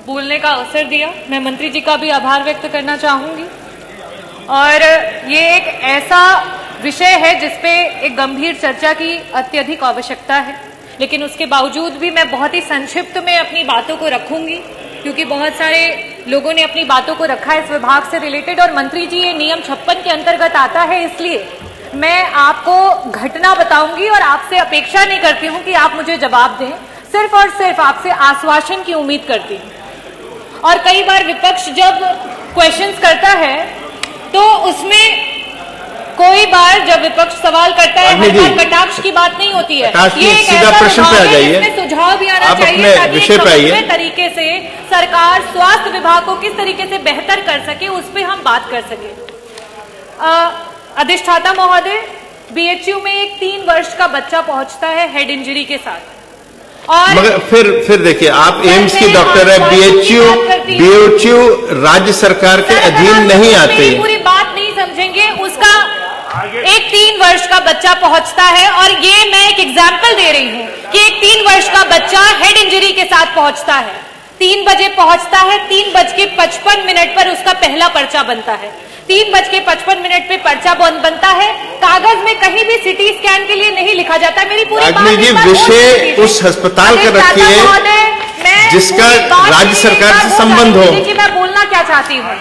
बोलने का अवसर दिया। मैं मंत्री जी का भी आभार व्यक्त करना चाहूंगी। और ये एक ऐसा विषय है जिसपे एक गंभीर चर्चा की अत्यधिक आवश्यकता है, लेकिन उसके बावजूद भी मैं बहुत ही संक्षिप्त में अपनी बातों को रखूंगी, क्योंकि बहुत सारे लोगों ने अपनी बातों को रखा है इस विभाग से रिलेटेड। और मंत्री जी, ये नियम 56 के अंतर्गत आता है, इसलिए मैं आपको घटना बताऊंगी और आपसे अपेक्षा नहीं करती हूं कि आप मुझे जवाब दें, सिर्फ और सिर्फ आपसे आश्वासन की उम्मीद करती हूं। और कई बार विपक्ष जब क्वेश्चंस करता है तो उसमें कोई बार जब विपक्ष सवाल करता है हर बार कटाक्ष की बात नहीं होती है। ये एक ऐसा प्रश्न पे आ जाइए, इसमें सुझाव भी आना चाहिए ताकि एक तरीके से सरकार स्वास्थ्य विभाग को किस तरीके से बेहतर कर सके, उस पर हम बात कर सके। अधिष्ठाता महोदय, बीएचयू में एक 3 वर्ष का बच्चा पहुंचता है हेड इंजरी के साथ, और मगर फिर देखिए, आप एम्स की डॉक्टर है, बीएचयू राज्य सरकार के अधीन नहीं आते। पूरी बात नहीं समझेंगे। उसका एक 3 वर्ष का बच्चा पहुंचता है, और ये मैं एक एग्जाम्पल दे रही हूं कि एक 3 वर्ष का बच्चा हेड इंजरी के साथ पहुंचता है, 3 बजे पहुंचता है, 3:55 पर उसका पहला पर्चा बनता है, 3:55 पे पर्चा बनता है। कागज में कहीं भी सिटी स्कैन के लिए नहीं लिखा जाता। मेरी पूरी बात विषय उस अस्पताल का रखिए जिसका राज्य सरकार से संबंध हो। कि मैं बोलना क्या चाहती हूँ,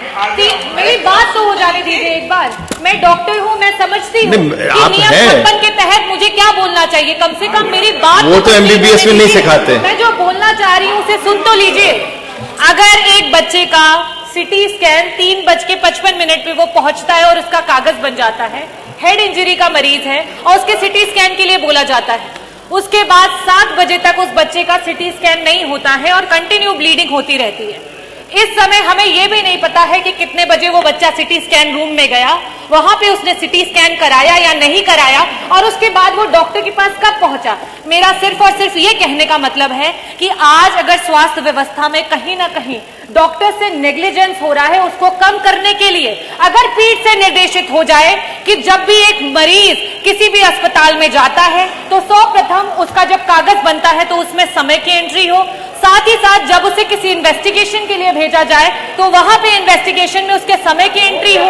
मेरी बात तो हो जाने दीजिए एक बार। मैं डॉक्टर हूँ, मैं समझती हूँ कि नियम 56 के तहत मुझे क्या बोलना चाहिए। कम से कम मेरी बात वो तो एमबीबीएस में नहीं सिखाते। मैं जो बोलना चाह रही हूँ उसे सुन तो लीजिए। अगर एक बच्चे का सिटी स्कैन 3:55 पे वो पहुंचता है और उसका कागज बन जाता है, हेड इंजरी का मरीज है और उसके सिटी स्कैन के लिए बोला जाता है, उसके बाद 7 बजे तक उस बच्चे का सिटी स्कैन नहीं होता है और कंटिन्यू ब्लीडिंग होती रहती है। इस समय हमें यह भी नहीं पता है कि कितने बजे वो बच्चा सिटी स्कैन रूम में गया, वहां पे उसने सिटी स्कैन कराया या नहीं कराया, और उसके बाद वो डॉक्टर के पास कब पहुंचा। मेरा सिर्फ और सिर्फ ये कहने का मतलब है कि आज अगर स्वास्थ्य व्यवस्था में कहीं ना कहीं डॉक्टर से नेग्लिजेंस हो रहा है, उसको कम करने के लिए अगर पीठ से निर्देशित हो जाए कि जब भी एक मरीज किसी भी अस्पताल में जाता है तो सर्वप्रथम उसका जब कागज बनता है तो उसमें समय की एंट्री हो, साथ ही साथ जब उसे किसी इन्वेस्टिगेशन के लिए भेजा जाए तो वहां पे इन्वेस्टिगेशन में उसके समय की एंट्री हो,